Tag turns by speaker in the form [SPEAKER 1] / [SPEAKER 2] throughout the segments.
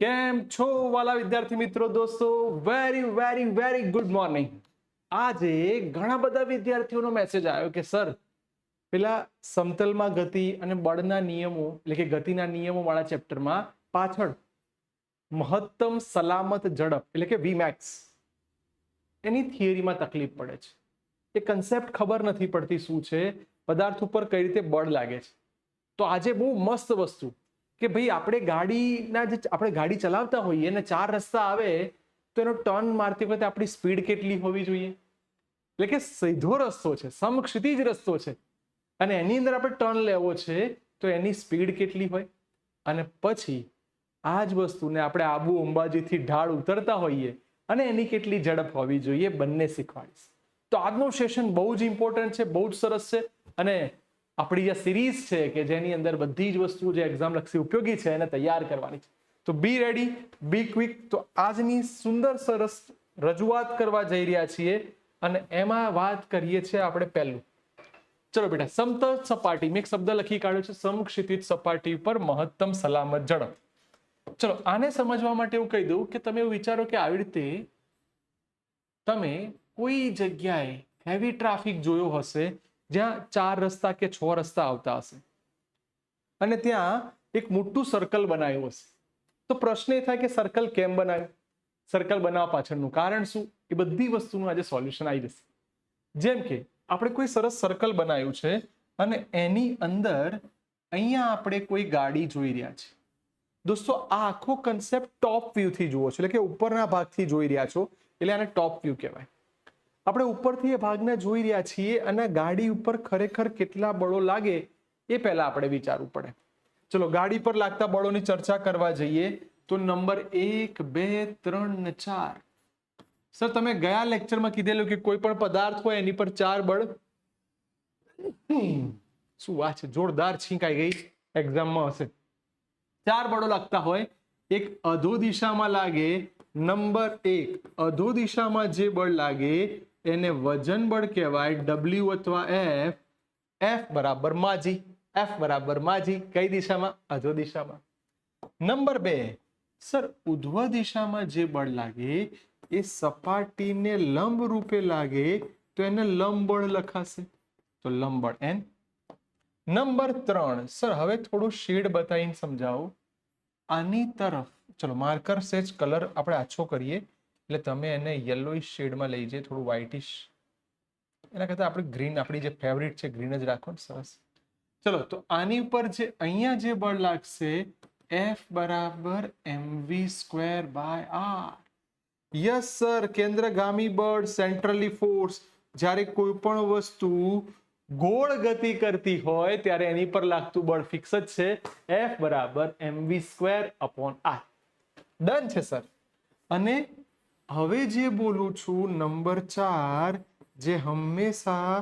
[SPEAKER 1] કેમ છો વાલા વિદ્યાર્થી મિત્રો દોસ્તો? Very very very good morning. આજે ઘણા બધા વિદ્યાર્થીઓનો મેસેજ આવ્યો કે સર પેલા સમતલમાં ગતિ અને બળના નિયમો એટલે કે ગતિના નિયમો વાળા ચેપ્ટરમાં પાછળ મહત્તમ સલામત ઝડપ એટલે કે વીમેક્સ એની થિયરીમાં તકલીફ પડે છે. એ કન્સેપ્ટ ખબર નથી પડતી શું છે, પદાર્થ ઉપર કઈ રીતે બળ લાગે છે. તો આજે બહુ મસ્ત વસ્તુ કે ભાઈ આપણે ગાડી ચલાવતા હોઈએ અને 4 રસ્તા આવે તો એનો ટર્ન મારતી વખતે આપણી સ્પીડ કેટલી હોવી જોઈએ, એટલે કે સીધો રસ્તો છે, સમક્ષિતિજ રસ્તો છે અને એની અંદર આપણે ટર્ન લેવો છે તો એની સ્પીડ કેટલી હોય, અને પછી આ જ વસ્તુને આપણે આબુ અંબાજીથી ઢાળ ઉતરતા હોઈએ અને એની કેટલી ઝડપ હોવી જોઈએ, બંને શીખવાડીશ. તો આજનું સેશન બહુ જ ઇમ્પોર્ટન્ટ છે, બહુ જ સરસ છે અને આપણી જે સિરીઝ છે કે જેની અંદર બધી જ વસ્તુ જે એક્ઝામ લક્ષી ઉપયોગી છે એને તૈયાર કરવાની છે. તો બી રેડી, બી ક્વિક. તો આજની સુંદર સરસ રજૂઆત કરવા જઈ રહ્યા છીએ અને એમાં વાત કરીએ છીએ આપણે પહેલું. ચલો બેટા, સમતલ સપાટી, મેં એક શબ્દ લખી કાઢ્યો છે, સમક્ષિતિજ સપાટી પર મહત્તમ સલામત ઝડપ. ચલો આને સમજવા માટે હું કહી દઉં કે તમે એવું વિચારો કે આવી રીતે તમે કોઈ જગ્યાએ હેવી ટ્રાફિક જોયો હશે જ્યાં 4 રસ્તા કે 6 રસ્તા આવતા હશે અને ત્યાં એક મોટું સર્કલ બનાવ્યું હશે. તો પ્રશ્ન એ થાય કે સર્કલ કેમ બનાવ્યું, સર્કલ બનાવવા પાછળનું કારણ શું, એ બધી વસ્તુનું આજે સોલ્યુશન આવી જશે. જેમ કે આપણે કોઈ સરસ સર્કલ બનાવ્યું છે અને એની અંદર અહીંયા આપણે કોઈ ગાડી જોઈ રહ્યા છે. દોસ્તો આ આખો કન્સેપ્ટ ટોપ વ્યૂથી જુઓ છો, એટલે કે ઉપરના ભાગથી જોઈ રહ્યા છો, એટલે આને ટોપ વ્યૂ કહેવાય. આપણે ઉપરથી એ ભાગને જોઈ રહ્યા છીએ અને ગાડી ઉપર ખરેખર કેટલા બળો લાગે એ પહેલા આપણે વિચારવું પડે. ચલો ગાડી પર લાગતા બળોની ચર્ચા કરવા જઈએ તો નંબર 1, 2, 3 ને 4. સર તમે ગયા લેક્ચરમાં કીધેલું કે કોઈ પણ પદાર્થ હોય એની પર 4 બળ. શું વાત છે, જોરદાર છીંકાઈ ગઈ, એક્ઝામમાં હશે. 4 બળો લાગતા હોય. એક અધો દિશામાં લાગે, નંબર 1 અધો દિશામાં જે બળ લાગે એને વજન બળ કહેવાય, W અથવા F. F બરાબર માજી, F બરાબર માજી. કઈ દિશામાં? અધો દિશામાં. નંબર 2 સર ઉધ્વ દિશામાં જે બળ લાગે એ સપાટીને લંબ રૂપે લાગે તો એને લંબ બળ લખાશે, તો લંબ બળ N. નંબર 3 સર હવે થોડું શેડ બતાવીને સમજાવો. આની તરફ ચલો માર્કર સેજ કલર આપણે આછો કરીએ એટલે તમે એને યલોઇશ શેડમાં લઈ જઈએ, થોડું વ્હાઇટિશ. એના કરતા આપણે ગ્રીન, આપણી જે ફેવરિટ છે ગ્રીન જ રાખો ને. સરસ. ચલો તો આની ઉપર જે અહીંયા જે બળ લાગશે F બરાબર mv²/r. યસ સર, કેન્દ્રગામી બળ, સેન્ટ્રલી ફોર્સ. જ્યારે કોઈ પણ વસ્તુ ગોળ ગતિ કરતી હોય ત્યારે એની પર લાગતું બળ ફિક્સ જ છે, F બરાબર mv²/r. ડન છે સર. અને હવે જે બોલું છું નંબર 4, જે હંમેશા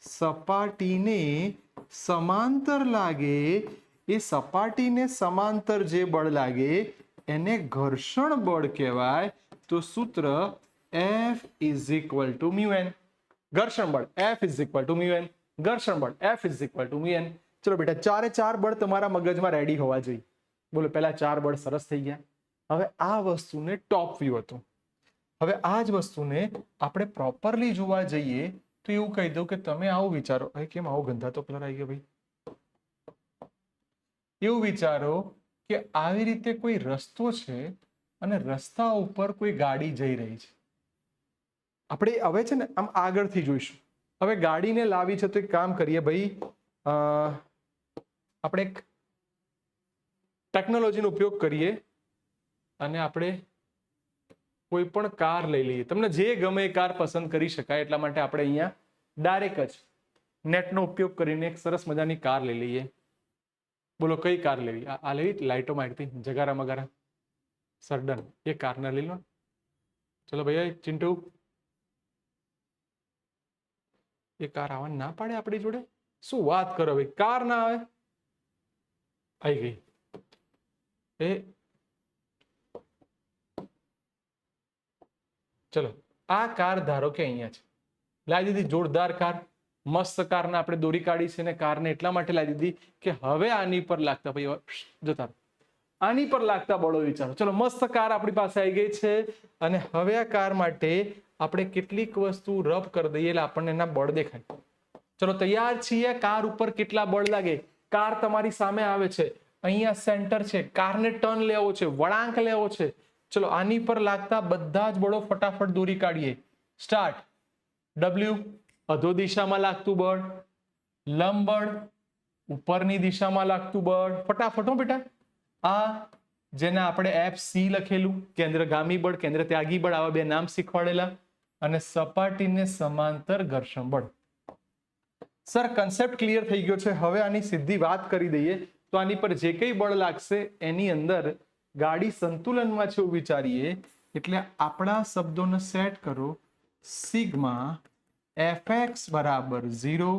[SPEAKER 1] સપાટીને સમાંતર લાગે, એ સપાટીને સમાંતર જે બળ લાગે એને ઘર્ષણ બળ કહેવાય. તો સૂત્ર F = μn. ઘર્ષણ બળ F = μn. ઘર્ષણ બળ F = μn. ચલો બેટા, 4 બળ તમારા મગજમાં રેડી હોવા જોઈએ. બોલો, પહેલા 4 બળ સરસ થઈ ગયા. હવે આ વસ્તુને ટોપ વ્યૂ હતું. હવે આ જ વસ્તુને આપણે પ્રોપરલી જોવા જઈએ તો એવું કહી દઉં કે તમે આવું વિચારો, કેમ આવો ગંધાતો કલર આવી ગયો ભાઈ? એવું વિચારો કે આવી રીતે કોઈ રસ્તો છે અને રસ્તા ઉપર કોઈ ગાડી જઈ રહી છે. આપણે હવે છે ને આમ આગળથી જોઈશું. હવે ગાડીને લાવી છે તો એક કામ કરીએ ભાઈ, આપણે એક ટેકનોલોજીનો ઉપયોગ કરીએ અને આપણે કોઈ પણ કાર લઈ લઈએ. તમને જે ગમે એ કાર પસંદ કરી શકાય, એટલા માટે આપણે અહીંયા ડાયરેક્ટ જ નેટનો ઉપયોગ કરીને એક સરસ મજાની કાર લઈ લઈએ. બોલો કઈ કાર લેવી? આ લેવી, લાઇટો મારતી જગારા મગારા. સરડન, એ કારને લઈ લો. ચલો ભૈયા ચિંટુ, એ કાર આવવા ના પાડે આપણી જોડે? શું વાત કરો ભાઈ, કાર ના આવે? આવી ગઈ. એ ચલો આ કાર ધારો કે અહીંયા છે, લાવી દીધી જોરદાર કાર, મસ્ત કારને આપણે દોરી કાઢી છે ને કારને એટલા માટે લાવી દીધી કે હવે આની પર લાગતા ભાઈ જતા. આની પર લાગતા બળો વિચારો. ચલો મસ્ત કાર આપણી પાસે આવી ગઈ છે અને હવે આ કાર માટે આપણે કેટલીક વસ્તુ રબ કરી દઈએ એટલે આપણને એના બળ દેખાય. ચલો તૈયાર છીએ. કાર ઉપર કેટલા બળ લાગે? કાર તમારી સામે આવે છે, અહીંયા સેન્ટર છે, કારને ટર્ન લેવો છે, વળાંક લેવો છે. ચલો આની પર લાગતા બધા જ બળો ફટાફટ દોરી કાઢીએ. સ્ટાર્ટ. ડબલ્યુ અધો દિશામાં લાગતું બળ, લંબ બળ ઉપરની દિશામાં લાગતું બળ, ફટાફટ હો બેટા. આ જેને આપણે FC લખેલું, કેન્દ્રગામી બળ, કેન્દ્ર ત્યાગી બળ, આવા બે નામ શીખવાડેલા. અને સપાટીને સમાંતર ઘર્ષણ બળ. સર કન્સેપ્ટ ક્લિયર થઈ ગયો છે. હવે આની સીધી વાત કરી દઈએ તો આની પર જે કંઈ બળ લાગશે એની અંદર ગાડી સંતુલનમાં છે એવું વિચારીએ એટલે આપણા શબ્દોને સેટ કરો. સિગ્મા Fx બરાબર 0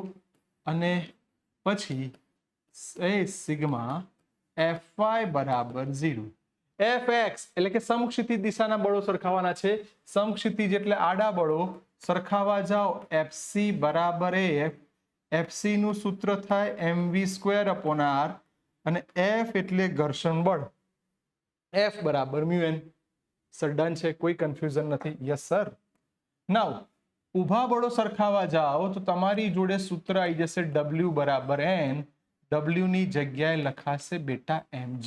[SPEAKER 1] અને પછી સિગ્મા Fy બરાબર 0. Fx એટલે કે સમક્ષિતિજ દિશાના બળો સરખાવાના છે. સમક્ષિતિજ એટલે આડા બળો સરખાવા જાઓ. FC બરાબર F. FC નું સૂત્ર થાય mv²/r અને F એટલે ઘર્ષણ બળ. F બરાબર μn. સર ડન છે, કોઈ કન્ફ્યુઝન નથી? Yes sir. નાઉ ઊભા બળો સરખાવા જાઓ તો તમારી જોડે સૂત્ર આવી જશે W બરાબર n. W ની જગ્યાએ લખાશે બેટા mg.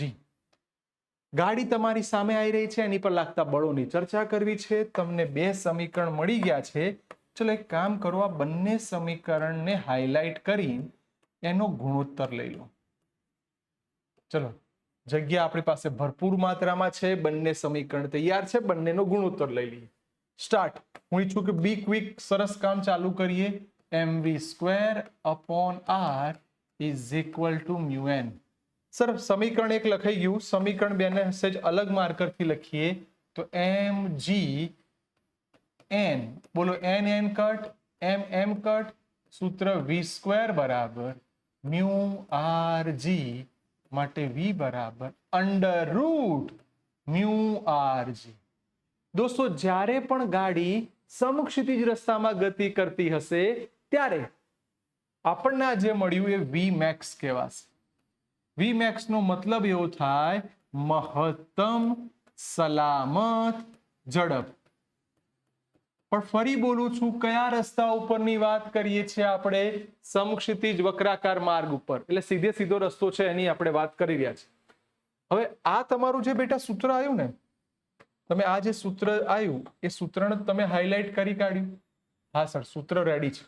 [SPEAKER 1] ગાડી તમારી સામે આવી રહી છે, એની પર લાગતા બળોની ચર્ચા કરવી છે. તમને બે સમીકરણ મળી ગયા છે. ચલો એક કામ કરો, આ બંને સમીકરણને હાઇલાઇટ કરી એનો ગુણોત્તર લઈ લો. ચલો જગ્યા આપણી પાસે ભરપૂર માત્રામાં છે, બંને સમીકરણ તૈયાર છે, બંનેનો ગુણોત્તર લઈ લઈએ. સ્ટાર્ટ. હું ઈચ્છું કે બી ક્વિક સરસ કામ ચાલુ કરીએ. mv²/r is equal to μn. Sir સમીકરણ 1 લખાઈ ગયું. સમીકરણ 2 ને સહેજ અલગ માર્કરથી લખીએ તો mg n, બોલો n n cut, m m cut, સૂત્ર v² બરાબર μrg માટે v બરાબર √μrg. દોસ્તો જ્યારે પણ ગાડી સમક્ષિતિજ રસ્તામાં ગતિ કરતી હશે ત્યારે આપણને જે મળ્યું એ Vmax કહેવાશે. Vmax નો મતલબ એવો થાય મહત્તમ સલામત ઝડપ. પણ ફરી બોલું છું, કયા રસ્તા ઉપરની વાત કરીએ છીએ આપણે? સમક્ષિતિજ વક્રાકાર માર્ગ ઉપર, એટલે સીધે સીધો રસ્તો છે એની આપણે વાત કરી રહ્યા છીએ. હવે આ તમારું જે બેટા સૂત્ર આવ્યું ને, તમે આ જે સૂત્ર આવ્યું એ સૂત્રને તમે હાઇલાઇટ કરી કાઢ્યું. હા સર સૂત્ર રેડી છે.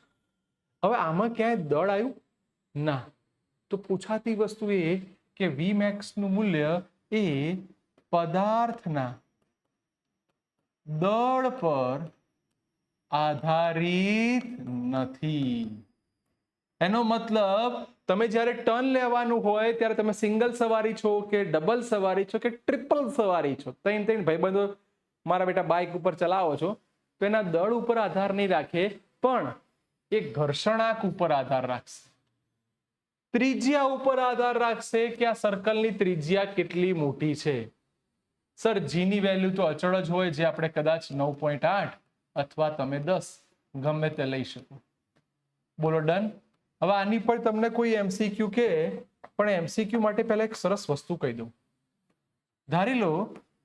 [SPEAKER 1] હવે આમાં ક્યાંય દળ આવ્યું ના? તો પૂછાતી વસ્તુ એ કે Vmax નું મૂલ્ય એ પદાર્થના દળ પર આધારિત નથી. એનો મતલબ તમે જ્યારે ટર્ન લેવાનું હોય ત્યારે તમે સિંગલ સવારી છો કે ડબલ સવારી છો કે ટ્રિપલ સવારી છો, ત્રણ ભાઈબંધો મારા બેટા બાઇક ઉપર ચલાવો છો તો એના દળ ઉપર આધાર નહીં રાખે, પણ એ ઘર્ષણાંક ઉપર આધાર રાખશે, ત્રિજ્યા ઉપર આધાર રાખશે કે આ સર્કલની ત્રિજ્યા કેટલી મોટી છે. સર જી ની વેલ્યુ તો અચળ જ હોય, જે આપણે કદાચ 9.8 અથવા તમે 10 ગમે તે લઈ શકો. બોલો ડન. હવે આની પર તમને કોઈ એમસીક્યુ કે, પણ એમસીક્યુ માટે પહેલા એક સરસ વસ્તુ કહી દઉં. ધારી લો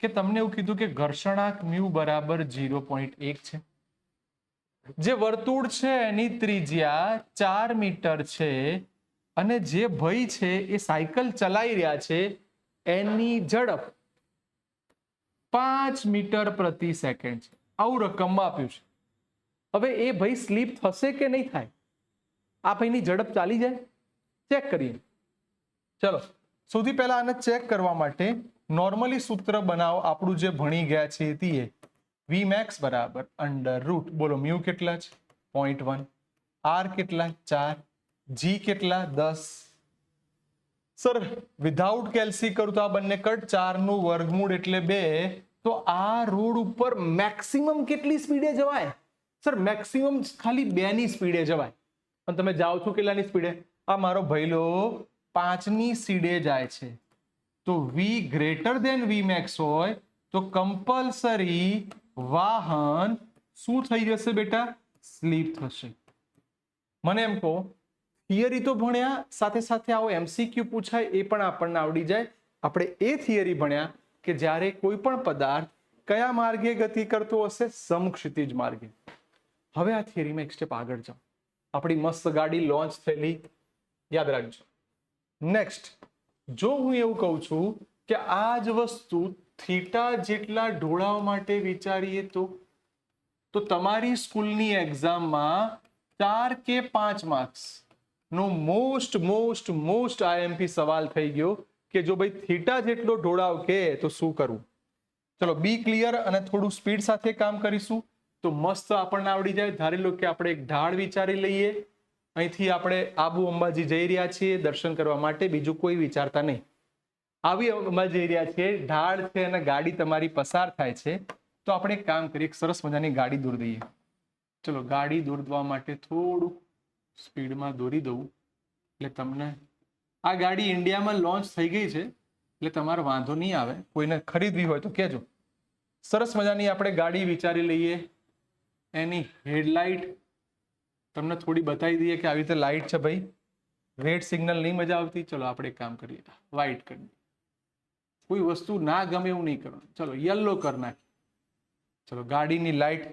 [SPEAKER 1] કે તમને એવું કીધું કે ઘર્ષણાંક મ્યુ બરાબર 0.1 છે. જે વર્તુળ છે એની ત્રિજ્યા 4 મીટર છે અને જે ભાઈ છે એ સાયકલ ચલાવી રહ્યા છે એની ઝડપ 5 મીટર પ્રતિ સેકન્ડ છે. આવું રકમમાં આપ્યું છે. હવે એ ભાઈ સ્લીપ થશે કે નહીં થાય? આ ભાઈની ઝડપ ચાલી જાય? ચેક કરીએ. ચલો સૌથી પહેલા આને ચેક કરવા માટે નોર્મલી સૂત્ર બનાવો, આપણું જે ભણી ગયા છે તે Vmax બરાબર √ બોલો મ્યુ કેટલા છે? 0.1. R કેટલા? 4. G કેટલા? 10. સર વિધાઉટ કેલ્સી કરું તો આ બંને કટ, 4 નું વર્ગમૂળ એટલે 2. તો આ રોડ ઉપર મેક્સિમમ કેટલી સ્પીડે જવાય? સર મેક્સિમમ ખાલી 2 ની સ્પીડે જવાય. પણ તમે જાઓ છો કેટલાની સ્પીડે? આ મારો ભઈલો 5 ની સ્પીડે જાય છે. તો V ગ્રેટર ધેન Vmax હોય તો કમ્પલસરી વાહન શું થઈ જશે બેટા? સ્લીપ થશે. મને એમ કહો, થિયરી તો ભણ્યા, સાથે સાથે આવો એમસીક્યુ પૂછાય એ પણ આપણને આવડી જાય આપણે એ થિયરી ભણ્યા કે જ્યારે કોઈ પણ પદાર્થ કયા માર્ગે ગતિ કરતો હશે? સમક્ષિતિજ માર્ગે. હવે આ થિયરીમાં એક સ્ટેપ આગળ જાઓ. આપણી મસ્ત ગાડી લોન્ચ થયેલી, યાદ રાખજો. નેક્સ્ટ, જો હું એવું કહું છું કે આ જ વસ્તુ થીટા જેટલા ઢોળાવ માટે વિચારીએ તો તમારી સ્કૂલની એક્ઝામમાં 4 કે 5 માર્ક્સ નો મોસ્ટ આઈએમપી સવાલ થઈ ગયો કે જો ભાઈ થીટા જેટલો ઢોળાવ કે તો શું કરવું. ચલો બી ક્લિયર અને થોડું સ્પીડ સાથે કામ કરીશું તો મસ્ત આપણને આવડી જાય. ધારી લો કે આપણે એક ઢાળ વિચારી લઈએ, અહીંથી આપણે આબુ અંબાજી જઈ રહ્યા છીએ દર્શન કરવા માટે, બીજું કોઈ વિચારતા નહીં. આવી અંબાજી જઈ રહ્યા છીએ, ઢાળ છે અને ગાડી તમારી પસાર થાય છે, તો આપણે એક કામ કરીએ, એક સરસ મજાની ગાડી દોરી દઈએ. ચલો ગાડી દોરવા માટે થોડું સ્પીડમાં દોરી દઉં એટલે તમને આ ગાડી ઇન્ડિયામાં લોન્ચ થઈ ગઈ છે એટલે તમારો વાંધો નહીં આવે. કોઈને ખરીદવી હોય તો કહેજો. સરસ મજાની આપણે ગાડી વિચારી લઈએ. એની હેડલાઇટ તમને થોડી બતાવી દઈએ કે આવી રીતે લાઇટ છે ભાઈ, રેડ સિગ્નલ નહીં મજા આવતી. ચલો આપણે એક કામ કરીએ, વ્હાઇટ કરી દઈએ. કોઈ વસ્તુ ના ગમે એવું નહીં કરવાનું. ચલો યલો કરી નાખીએ. ચલો ગાડીની લાઇટ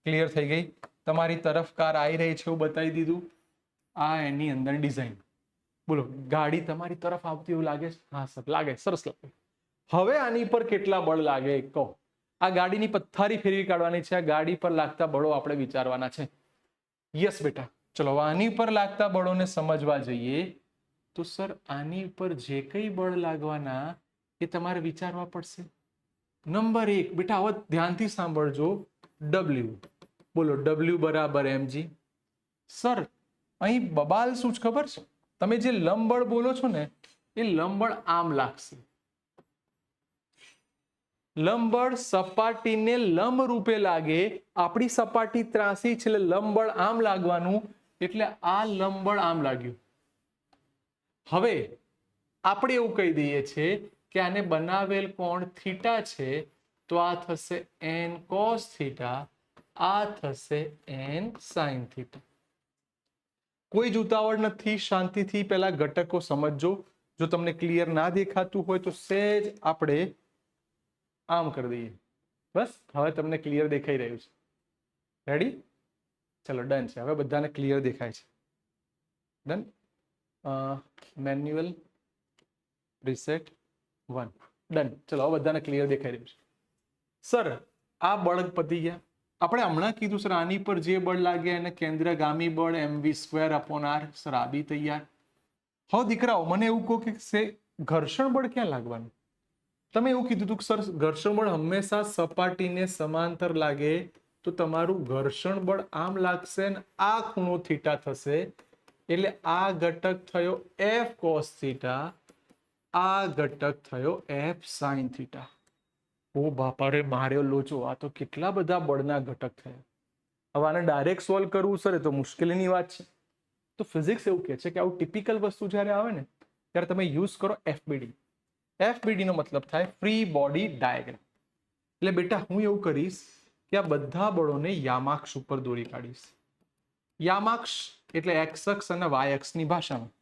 [SPEAKER 1] ક્લિયર થઈ ગઈ, તમારી તરફ કાર આવી રહી છે એવું બતાવી દીધું. આ એની અંદર ડિઝાઇન. બોલો ગાડી તમારી તરફ આવતી એવું લાગે છે? હા સર લાગે, સરસ લાગે. હવે આની પર કેટલા બળ લાગે કહો. આ ગાડીની પથ્થારી ફેરવી કાઢવાની છે. આ ગાડી પર લાગતા બળો આપણે વિચારવાના છે. યસ બેટા. ચલો આની પર લાગતા બળોને સમજવા જઈએ તો સર આની પર જે કઈ બળ લાગવાના એ તમારે વિચારવા પડશે. નંબર 1 બેટા, હવે ધ્યાનથી સાંભળજો. W. બોલો W બરાબર mg. સર અહીં બબાલ શું છે ખબર છે? તમે જે લંબબળ બોલો છો ને એ લંબબળ આમ લાગશે. લંબબળ સપાટીને લંબ રૂપે લાગે. આપણી સપાટી ત્રાસી છે એટલે લંબબળ આમ લાગવાનું, એટલે આ લંબબળ આમ લાગ્યું. હવે આપણે એવું કહી દઈએ છીએ કે આને બનાવેલ કોણ થીટા છે તો આ થશે n cos થીટા, આ થશે n sin થીટા. કોઈ જ ઉતાવળ નથી, શાંતિથી પહેલા ઘટકો સમજજો. જો તમને ક્લિયર ના દેખાતું હોય તો સહેજ આપણે આમ કરી દઈએ. બસ હવે તમને ક્લિયર દેખાઈ રહ્યું છે. રેડી? ચલો ડન છે. હવે બધાને ક્લિયર દેખાય છે. ડન. Manual reset 1 done. ચલો હવે બધાને ક્લિયર દેખાઈ રહ્યું છે. સર આ બળ પતી ગયા. આપણે હમણાં કીધું સર આની પર જે બળ લાગે એને કેન્દ્રગામી બળ mv²/r. સર આ બી તૈયાર. હવે દીકરાઓ મને એવું કહો કે ઘર્ષણ બળ ક્યાં લાગવાનું? તમે એવું કીધું હતું કે સર ઘર્ષણ બળ હંમેશા સપાટીને સમાંતર લાગે, તો તમારું ઘર્ષણ બળ આમ લાગશે ને આ ખૂણો થીટા થશે એટલે આ ઘટક થયો f cos થીટા, આ ઘટક થયો f sin થીટા. ઓ બાપા રે માર્યો લોચો, આ તો કેટલા બધા બળના ઘટક થયા. હવે આને ડાયરેક્ટ સોલ્વ કરવું સર એ તો મુશ્કેલીની વાત છે. તો ફિઝિક્સ એવું કહે છે કે આવું ટિપિકલ વસ્તુ જ્યારે આવે ને ત્યારે તમે યુઝ કરો FBD. FBD નો મતલબ થાય ફ્રી બોડી ડાયાગ્રામ. એટલે બેટા હું એવું કરીશ કે આ બધા બળોને યામાક્ષ ઉપર દોરી કાઢીશ. યામાક્ષ એટલે x અક્ષ અને y અક્ષની ભાષામાં.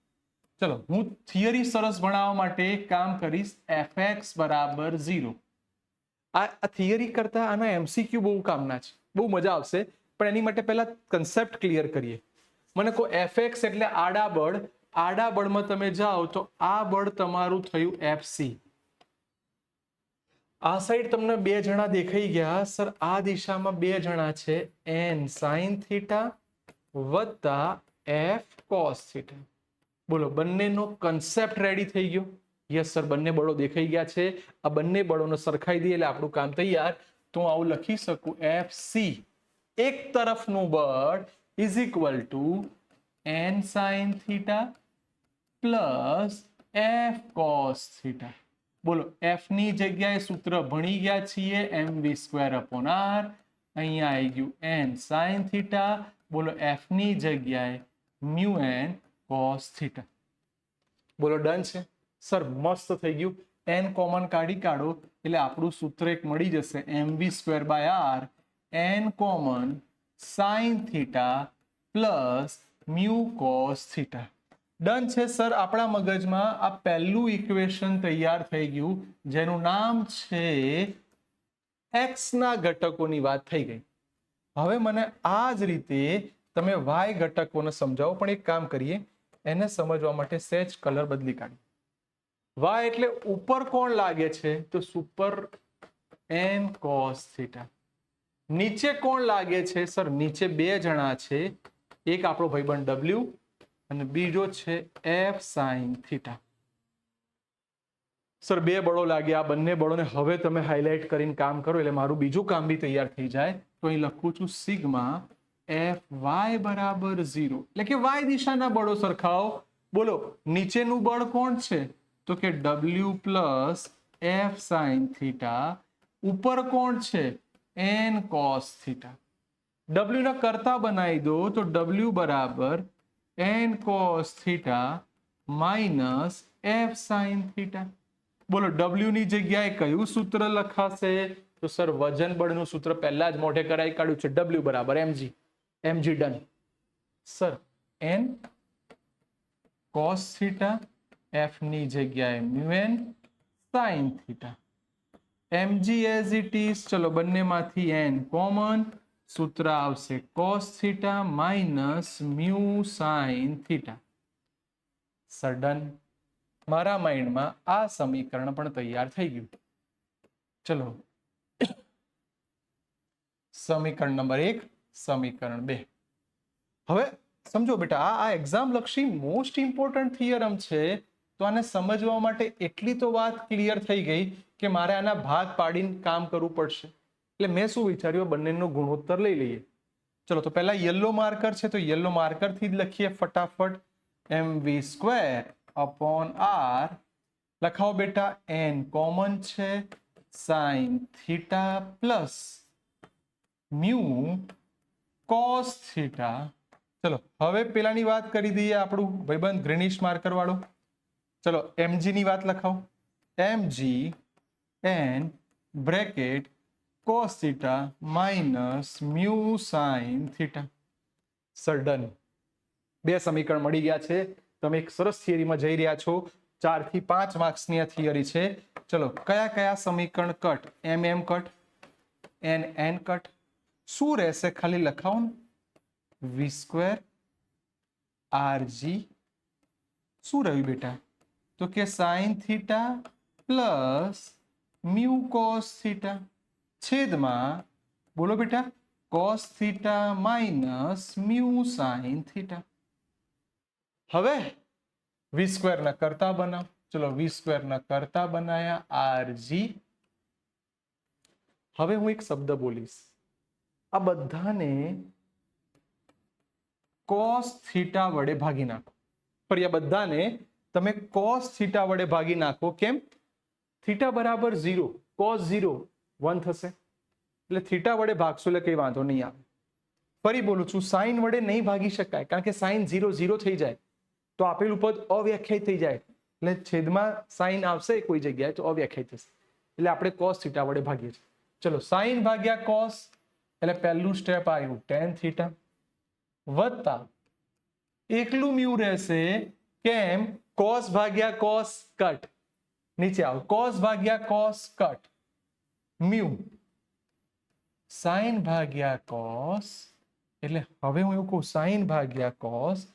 [SPEAKER 1] ચલો હું થિયરી સરસ ભણાવવા માટે એક કામ કરીશ, fx બરાબર 0. આ થિયરી કરતા આના MCQ બહુ કામના છે, બહુ મજા આવશે. પણ એની માટે પહેલા કન્સેપ્ટ ક્લિયર કરીએ. મને કહો fx એટલે આડા બળ. આડા બળમાં તમે જાઓ તો આ બળ તમારું થયું FC. આ સાઈડ તમને 2 જણા દેખાઈ ગયા સર. આ દિશામાં 2 જણા છે, n sin થીટા વત્તા f cos થીટા. બોલો બંનેનો કન્સેપ્ટ રેડી થઈ ગયો? યસ સર, બંને બળો દેખાઈ ગયા છે. આ બંને બળોને સરખાઈ દઈએ એટલે આપણું કામ તૈયાર. તો હું આવું લખી શકું, FC એક તરફનું બળ is equal to n sin theta plus f cos theta. બોલો f ની જગ્યાએ સૂત્ર ભણી ગયા છીએ mv²/r. અહીંયા આવી ગયું n sin થીટા. બોલો f ની જગ્યાએ μn cos થીટા. બોલો ડન છે સર? મસ્ત થઈ ગયું. n કોમન કાઢી કાઢો એટલે આપણું સૂત્ર એક મળી જશે, mv²/r n common sin theta plus μ cos theta. Done છે સર. આપણા મગજમાં આ પહેલું ઇક્વેશન તૈયાર થઈ ગયું, જેનું નામ છે એક્સ ના ઘટકોની વાત થઈ ગઈ. હવે મને આ જ રીતે તમે વાય ઘટકોને સમજાવો, પણ એક કામ કરીએ, એને સમજવા માટે સહેજ કલર બદલી કાઢીએ. વાય એટલે ઉપર કોણ લાગે છે? તો સુપર એન કોસ થીટા. નીચે કોણ લાગે છે? સર નીચે બે જણા છે, એક આપણો ભાઈબંધ ડબલ્યુ અને બીજો છે એફ સાઇન થીટા. સર બે બળો લાગ્યા. આ બંને બળોને હવે તમે હાઇલાઇટ કરીને કામ કરો એટલે મારું બીજું કામ બી તૈયાર થઈ જાય. તો અહીં લખું છું સિગ્મા એફ વાય બરાબર 0, એટલે કે વાય દિશાના બળો સરખાવો. બોલો નીચેનું બળ કોણ છે? તો કે W plus F sine theta. ઉપર કોણ છે? N cos theta. ડબલ્યુ ના કરતા બનાવી દો તો ડબલ્યુ બરાબર N cos theta minus F sine theta. બોલો ડબલ્યુ ની જગ્યાએ કયું સૂત્ર લખાશે? તો સર વજન બળનું સૂત્ર પહેલા જ મોઢે કરાવી કાઢ્યું છે, ડબલ્યુ બરાબર MG. MG done. Sir N cos theta, F ની જગ્યાએ mu N sine theta. MG as it is. ચલો બંનેમાંથી એન કોમન, સૂત્ર આવશે cos theta minus mu sine theta. Sir done. મારા માઇન્ડમાં આ સમીકરણ પણ તૈયાર થઈ ગયું. ચલો સમીકરણ નંબર 1, સમીકરણ 2. હવે સમજો બેટા, આ એક્ઝામ લક્ષી મોસ્ટ ઇમ્પોર્ટન્ટ થિયરમ છે, તો આને સમજવા માટે એટલી તો વાત ક્લિયર થઈ ગઈ કે મારે આના ભાગ પાડીને કામ કરવું પડશે. એટલે મેં શું વિચાર્યું, બંનેનો ગુણોત્તર લઈ લઈએ. ચલો તો પહેલા યલો માર્કર છે, તો યલો માર્કર થી જ લખીએ ફટાફટ. mv square upon R. લખાવો બેટા, એન કોમન છે, sine theta plus mu cos theta. ચલો હવે પેલાની વાત કરી દઈએ, આપણું ભાઈબંધ ગ્રીનિશ માર્કર વાળો. ચલો mg ની વાત લખાવો. mg N bracket cos theta minus mu sine theta. Sir done. બે સમીકરણ મળી ગયા છે. તમે એક સરસ થિયરીમાં જઈ રહ્યા છો. 4 થી 5 માર્ક્સની આ થિયરી છે. ચલો કયા કયા સમીકરણ કટ? એમ એમ કટ, એન એન કટ. શું રહેશે ખાલી લખાવો ને. વી સ્ક્વેર આરજી. શું રહ્યું બેટા? તો કે sign theta plus mu cos theta છેદમાં, બોલો બેટા, cos theta minus mu sine theta. હવે વી સ્ક્વેર ના કરતા બનાવ. ચલો વી સ્ક્વેર ના કરતા બનાયા આરજી. હવે હું એક શબ્દ બોલીશ, આ બધાને કોસ થીટા વડે ભાગી નાખો. ફરી આ બધાને તમે કોસ થીટા વડે ભાગી નાખો. કેમ? થીટા બરાબર 0, કોસ 0 1 થશે, એટલે થીટા વડે ભાગશો એટલે કઈ વાંધો નહીં આવે. ફરી બોલું છું, સાઇન વડે નહીં ભાગી શકાય, કારણ કે સાઇન 0 0 થઈ જાય તો આપેલું પદ અવ્યાખ્યાયિત થઈ જાય, એટલે છેદમાં સાઇન આવશે કોઈ જગ્યાએ તો અવ્યાખ્યાયિત થશે, એટલે આપણે કોસ થીટા વડે ભાગીએ છીએ. ચલો સાઇન ભાગ્યા કોસ એટલે પહેલું સ્ટેપ આવ્યું ટેન થીટા વત્તા એકલું મ્યુ રહેશે. કેમ? કોસ ભાગ્યા કોસ કટ. નીચે આવો, કોસ ભાગ્યા કોસ કટ મ્યુ સાઇન ભાગ્યા કોસ. એટલે હવે હું એવું કહું, સાઇન ભાગ્યા કોસ,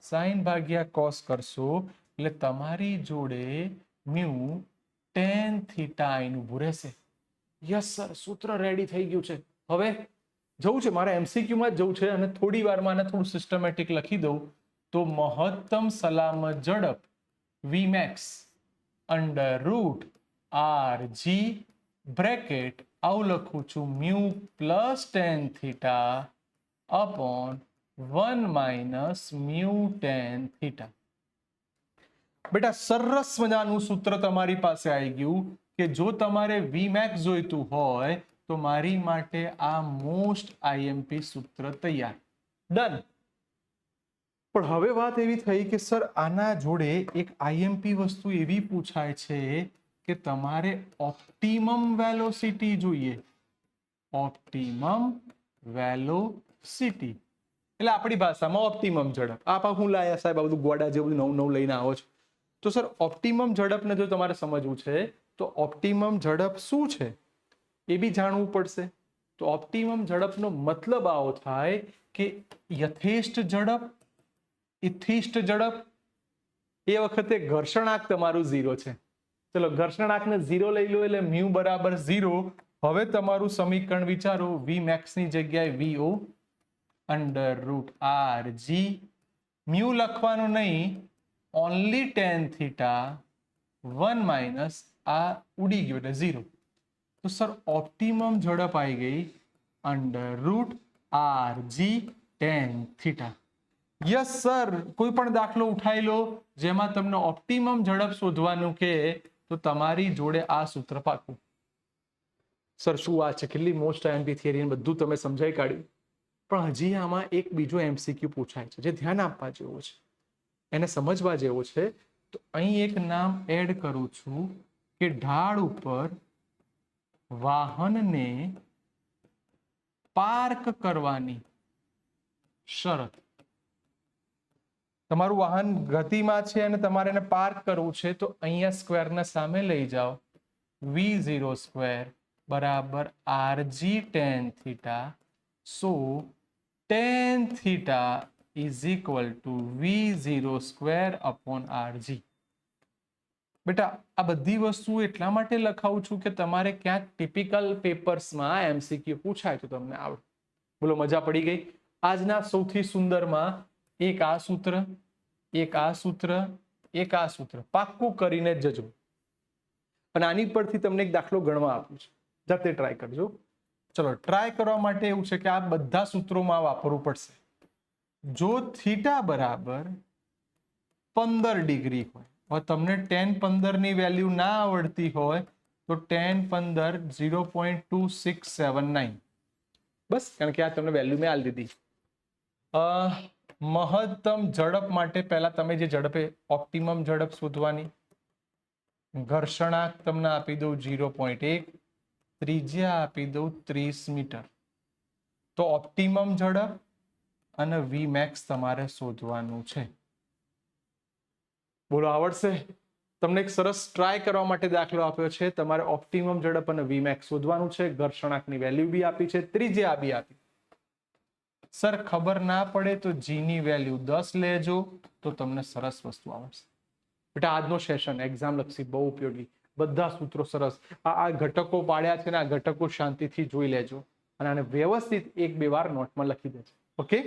[SPEAKER 1] સાઇન ભાગ્યા કોસ કરશો એટલે તમારી જોડે મ્યુ ટેન થીટા આઈને ઊભું રહેશે. યસ સર, સૂત્ર રેડી થઈ ગયું છે. હવે જવું છે મારે MCQ માં જ જવું છે, અને થોડી વારમાં આને થોડું સિસ્ટમેટિક લખી દઉં તો મહત્તમ સલામત ઝડપ Vmax under route RG bracket આવું લખું છું mu plus ten theta upon 1 minus mu ten theta. બેટા સરસ મજાનું સૂત્ર તમારી પાસે આવી ગયું કે જો તમારે Vmax જોઈતું હોય તો મારી માટે આ મોસ્ટ IMP સૂત્ર તૈયાર. ડન. પણ હવે વાત એવી થઈ કે સર આના જોડે એક IMP વસ્તુ એવી પૂછાય છે કે તમારે ઓપ્ટિમમ વેલોસિટી જોઈએ. Optimum velocity. એટલે આપણી ભાષામાં ઓપ્ટિમમ ઝડપ. આ હું લાયા સાહેબ આ બધું ગોડા જે બધું નવું નવું લઈને આવો છો. તો સર ઓપ્ટિમમ ઝડપને જો તમારે સમજવું છે તો ઓપ્ટિમમ ઝડપ શું છે એ બી જાણવું પડશે. તો ઓપ્ટિમમ ઝડપનો મતલબ આવો થાય કે યથેષ્ટ ઝડપ, ઇથિષ્ટ ઝડપ. એ વખતે ઘર્ષણાંક તમારું 0 છે. ચલો ઘર્ષણાંકને 0 લઈ લો એટલે મ્યુ બરાબર 0. હવે તમારું સમીકરણ વિચારો, વી મેક્સ ની જગ્યાએ VO under root R G. Mu લખવાનું નહીં, ઓનલી ટેન થીટા 1 માઇનસ આ ઉડી ગયો એટલે 0. તો સર ઓપ્ટિમમ ઝડપ આવી ગઈ under root R G tan theta. Yes sir, કોઈ પણ દાખલો ઉઠાઈ લો જેમાં તમને ઓપ્ટિમમ ઝડપ શોધવાનું કે તો તમારી જોડે આ સૂત્ર પાકું. સર શું વાત છે, કેટલી મોસ્ટ આઈએમપી થિયરી બધું તમે સમજાઈ કાઢ્યું. પણ હજી આમાં એક બીજો એમસીક્યુ પૂછાય છે જે ધ્યાન આપવા જેવો છે, એને સમજવા જેવો છે. તો અહીં એક નામ એડ કરું છું કે ઢાળ ઉપર વાહનને પાર્ક કરવાની શરત. તમારું વાહન ગતિમાં છે અને તમારે એને પાર્ક કરવું છે તો અહીંયા સ્ક્વેરને સામે લઈ જાઓ. v0 સ્ક્વેર બરાબર rg tan theta. So tan theta is equal to v0 square upon rg. બેટા આ બધી વસ્તુ એટલા માટે લખાવું છું કે તમારે ક્યાંક ટિપિકલ પેપર્સમાં એમસીક્યુ પૂછાય તો તમને આવડે. બોલો મજા પડી ગઈ. આજના સૌથી સુંદરમાં એક આ સૂત્ર, એક આ સૂત્ર, એક આ સૂત્ર પાક્કું કરીને જજો. અને આની પરથી તમને એક દાખલો ગણવા આપું છું, જાતે ટ્રાય કરજો. ચલો ટ્રાય કરવા માટે એવું છે કે આ બધા સૂત્રોમાં વાપરવું પડશે. જો થીટા બરાબર 15 ડિગ્રી હોય, હવે તમને tan 15 ની વેલ્યુ ના આવડતી હોય તો tan 15 0.2679 બસ, કારણ કે આ તમને વેલ્યુ મેં આપી દીધી. મહત્તમ ઝડપ માટે પહેલા તમે જે ઝડપે ઓપ્ટિમમ ઝડપ શોધવાની, ઘર્ષણાંક તમને આપી દઉં 0.1, ત્રિજ્યા આપી દઉં 30 મીટર. તો ઓપ્ટિમમ ઝડપ અને વી મેક્સ તમારે શોધવાનું છે. બોલો આવડશે? તમને એક સરસ ટ્રાય કરવા માટે દાખલો આપ્યો છે. તમારે ઓપ્ટિમમ ઝડપ અને વી મેક્સ શોધવાનું છે. ઘર્ષણાંકની વેલ્યુ બી આપી છે, ત્રિજ્યા બી આપી. સર ખબર ના પડે તો જી ની વેલ્યુ 10 લેજો તો તમને સરસ વસ્તુ આવડશે. બેટા આજનો સેશન એક્ઝામ લક્ષી બહુ ઉપયોગી, બધા સૂત્રો સરસ. આ ઘટકો પાડ્યા છે ને આ ઘટકો શાંતિથી જોઈ લેજો અને આને વ્યવસ્થિત 1-2 વાર નોટમાં લખી દેજો. ઓકે,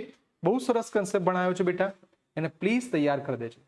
[SPEAKER 1] બહુ સરસ કન્સેપ્ટ ભણાયો છે બેટા, એને પ્લીઝ તૈયાર કરી દેજો.